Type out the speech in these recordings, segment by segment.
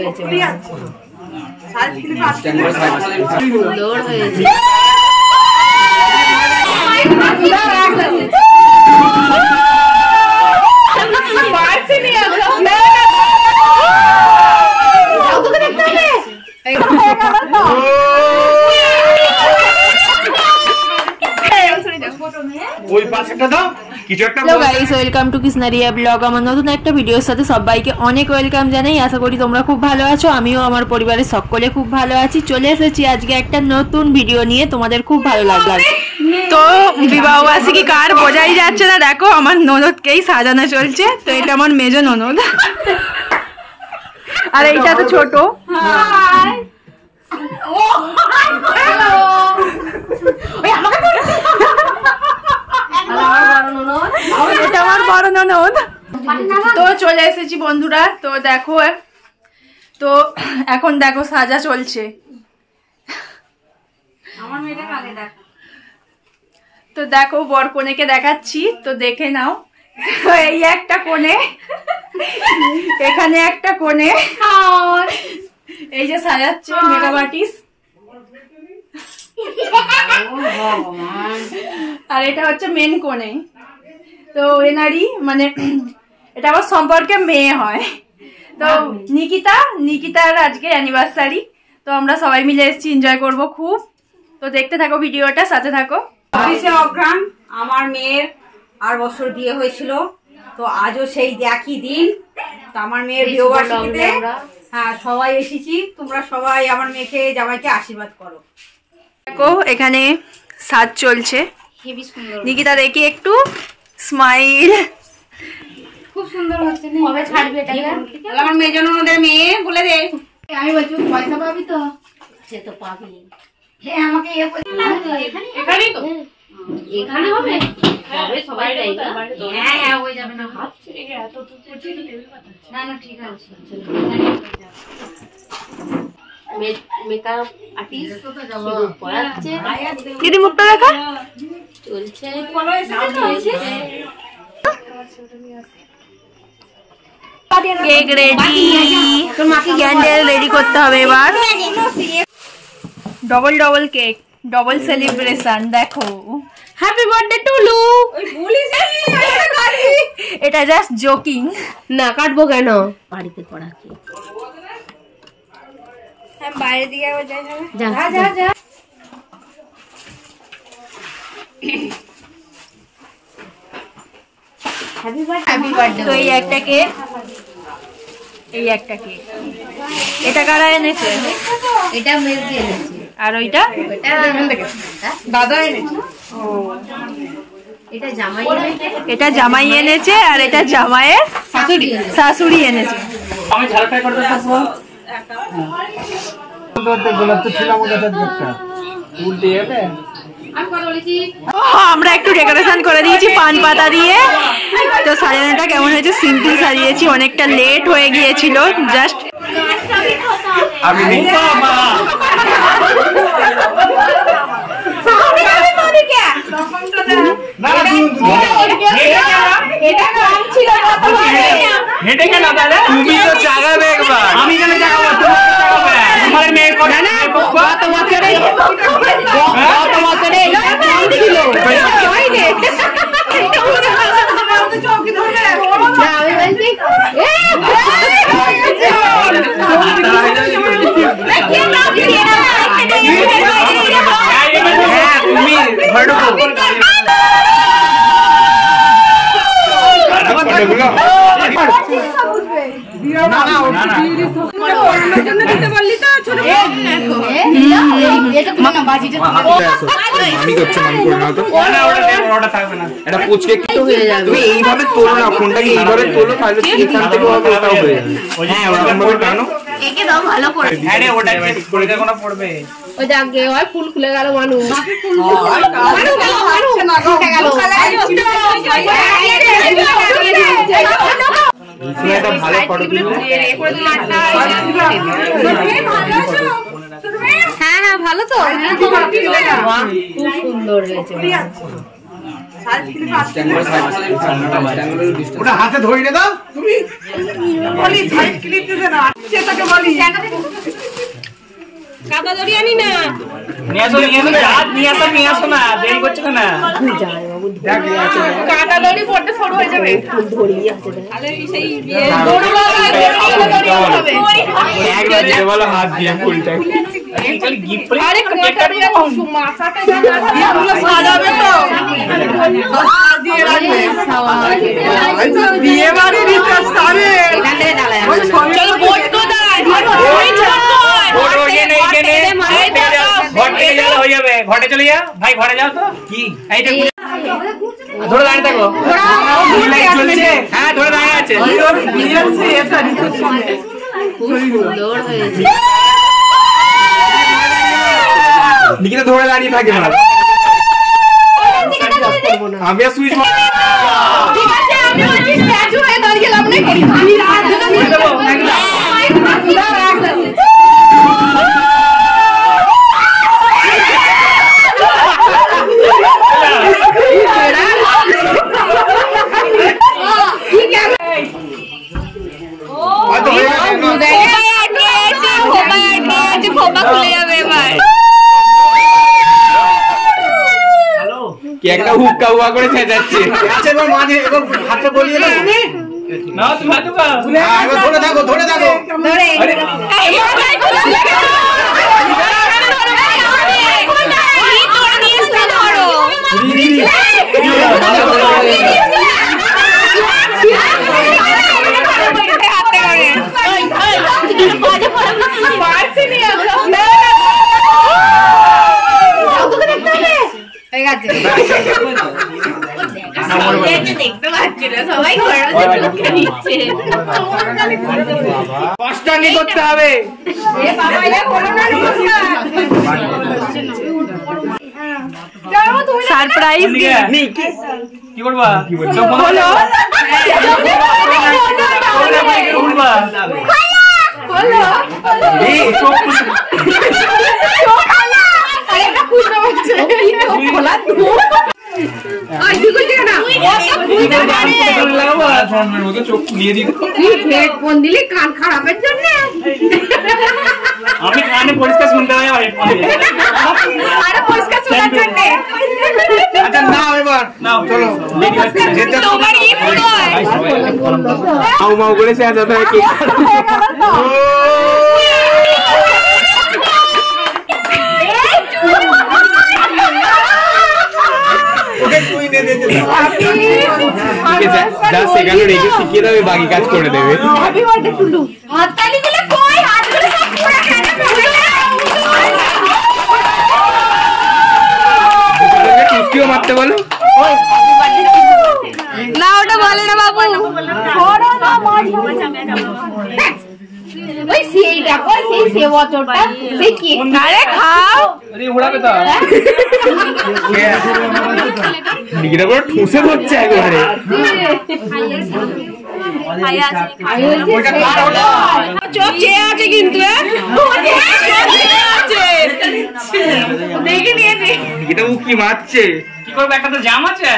হয়েছে welcome to কৃষ্ণারিয়া blog. আমার নতুন একটা ভিডিওর সাথে সবাইকে অনেক ওয়েলকাম জানাই। আশা করি তোমরা খুব ভালো আছো, আমিও আমার পরিবারের সকলে খুব ভালো আছি। চলে এসেছি আজকে একটা নতুন ভিডিও নিয়ে, তোমাদের খুব ভালো লাগবে। তো বিবাহবার্ষিকী কার বোঝাই যাচ্ছে না, দেখো আমার ননদকেই সাজানো চলছে। তো এটা আমার মেজো ননদ, আর এইটা তো ছোট। এটা আমার বড় ননদ। তো চলে এসেছি বন্ধুরা। তো দেখো, তো এখন দেখো সাজা চলছে। তো দেখো বর কনেকে দেখাচ্ছি, তো দেখে নাও। এই একটা কোণে, এখানে একটা কোণে, এই যে সাজাচ্ছে মেকআপ আর্টিস্ট। আর এটা হচ্ছে মেন কোণে। তো এনারই মানে এটা আমার সম্পর্কে মেয়ে হয়। তো নিকিতার আজকে অ্যানিভার্সারি। তো আমরা সবাই মিলে এসেছি, এনজয় করব খুব। তো দেখতে থাকো ভিডিওটা, সাথে থাকো। অগ্রাম আমার মেয়ের 8 বছর বিয়ে হয়েছিল, তো আজও সেই একই দিন। তো আমার মেয়ের বিয়েবার্ষিকীতে হ্যাঁ সবাই এসেছি। তোমরা সবাই আমার মেয়েকে জামাইকে আশীর্বাদ করো। দেখো এখানে সাজ চলছে। নিকিতা দেখি একটু স্মাইল, খুব সুন্দর হচ্ছে। কবে ছাড়বে এটা? আমার মেয়ে জন্য ওদের মেয়ে বলে দে। আমি বলছি পয়সা পাবি তো? সে তো পাবি। হ্যাঁ আমাকে এখানেই তো, এখানে হবে সবাই তাই। হ্যাঁ হ্যাঁ হয়ে যাবে না, হাত ছেড়ে এত তো টেবিল পাতাচ্ছে না। না ঠিক আছে, মেকআপ আর্টিস্ট তো যাব পড়াচ্ছে। দিদি মুখটা দেখা চলছে, ফলো এসেছে। কেক রেডি, ক্যান্ডেল রেডি করতে হবে এবার। Double cake, double celebration. দেখো হ্যাপি বার্থডে টুলু। এটা জাস্ট জোকিং না, কাটবো কেন? বাড়িতে পড়া কেক, বাইরে দিকে যা যা যা। Happy birthday. তো এই একটা কেক, এই একটা কেক। এটা কারা এনেছে? এটা মেজদি এনেছে। আর ওইটা দাদা এনেছে। ও এটা জামাই এনেছে। এটা জামাই এনেছে, আর এটা জামাইয়ের শাশুড়ি এনেছে। আমি ঝালটাই করতে থাকবো। গোলাপ তো ছিল আমার কাছে একটা উল্টে যাবে। আমরা একটু ডেকোরেশন করে দিয়েছি পান পাতা দিয়ে। তো সাজানোটা কেমন হয়েছে? সিম্পল সাজিয়েছি, অনেকটা লেট হয়ে গিয়েছিল। জাস্ট আমি তুমি তো জাগাবে একবার, আমি কেন জাগাবো? তোমার মেয়ে করে না গত বছরে তুমি এইভাবে তোলো না, ফোনটাকে এইভাবে তোলো, তাহলে এখান থেকে হবে, ওটাও হয়ে যাবে। হ্যাঁ ওরকম ভাবে টানো। ভালো করে ওটা করে দেখো না পড়বে। ওই আগে হয় ফুল খুলে গেল মানুষ। ভালো ফটো তুলবে। হ্যাঁ হ্যাঁ ভালো তো, খুব সুন্দর হয়েছে। ওটা হাতে ধরে দাও তুমি। বলি সাইড ক্লিপ দিতে না সেটাকে বলি কাদা দড়ি আনি না নিয়ে আসো না দেরি করছো না কাদা দড়ি পড়তে সরু হয়ে যাবে তাহলে সেই হাত দিয়ে ফুলটা আরে মাথাটা সাজাবে তো বিয়ে বাড়ি দিতে সারে চলো বোট কোথায় ঘরে চলে যা ভাই ঘরে যাও তো কি ধরে দাঁড়িয়ে থাকো হ্যাঁ ধরে দাঁড়িয়ে আছে নিকিতা ধরে দাঁড়িয়ে থাকে না আমি আর সুইচ ঠিক আছে আমি বলছি স্ট্যাচু হয়ে দাঁড়িয়ে লাভ নেই আমি রাত একটা হুক্কা হুয়া করে চেঁচাচ্ছে এবার মাঝে এবার হাতটা বলিয়ে দাও না তুমি হাত দাও এবার ধরে থাকো অষ্টাঙ্গি করতে হবে সারপ্রাইজ কি করবা ফোন দিলি কান খারাপের জন্য আমি কানে পরিষ্কার শুনতে হয় আরে পরিষ্কার শোনার জন্য আচ্ছা নাও এবার নাও চলো তোমার কি পুরো মাউ মাউ করে চেঁচাতে হয় কেক সেখানে রেখে শিখিয়ে দেবে বাকি কাজ করে দেবে হাততালি দিলে কই হাতগুলো সব পুরো কেন টুসকিও মারতে বলো না ওটা বলে না বাবু ওই সেই দেখো সেই সেবচরটা সেই কেক আরে খাও আরে উড়াবে তো নিকিতা পুরো ঠুসে ধরছে একবারে চোখ চেয়ে আছে কিন্তু দেখে নিয়েছি নিকিতা ও কি মারছে কি করবে একটা তো জাম আছে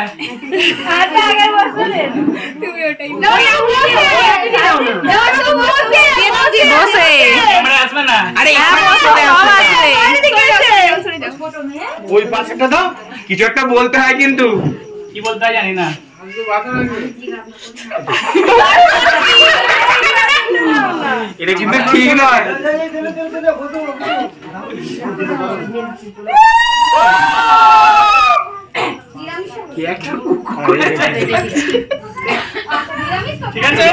ক্যামেরা আসবে না আরে ওই পাশেটা দাও কিছু একটা বলতে হয় কিন্তু কি বলতে হয় জানি না এটা কিন্তু ঠিক নয় ঠিক আছে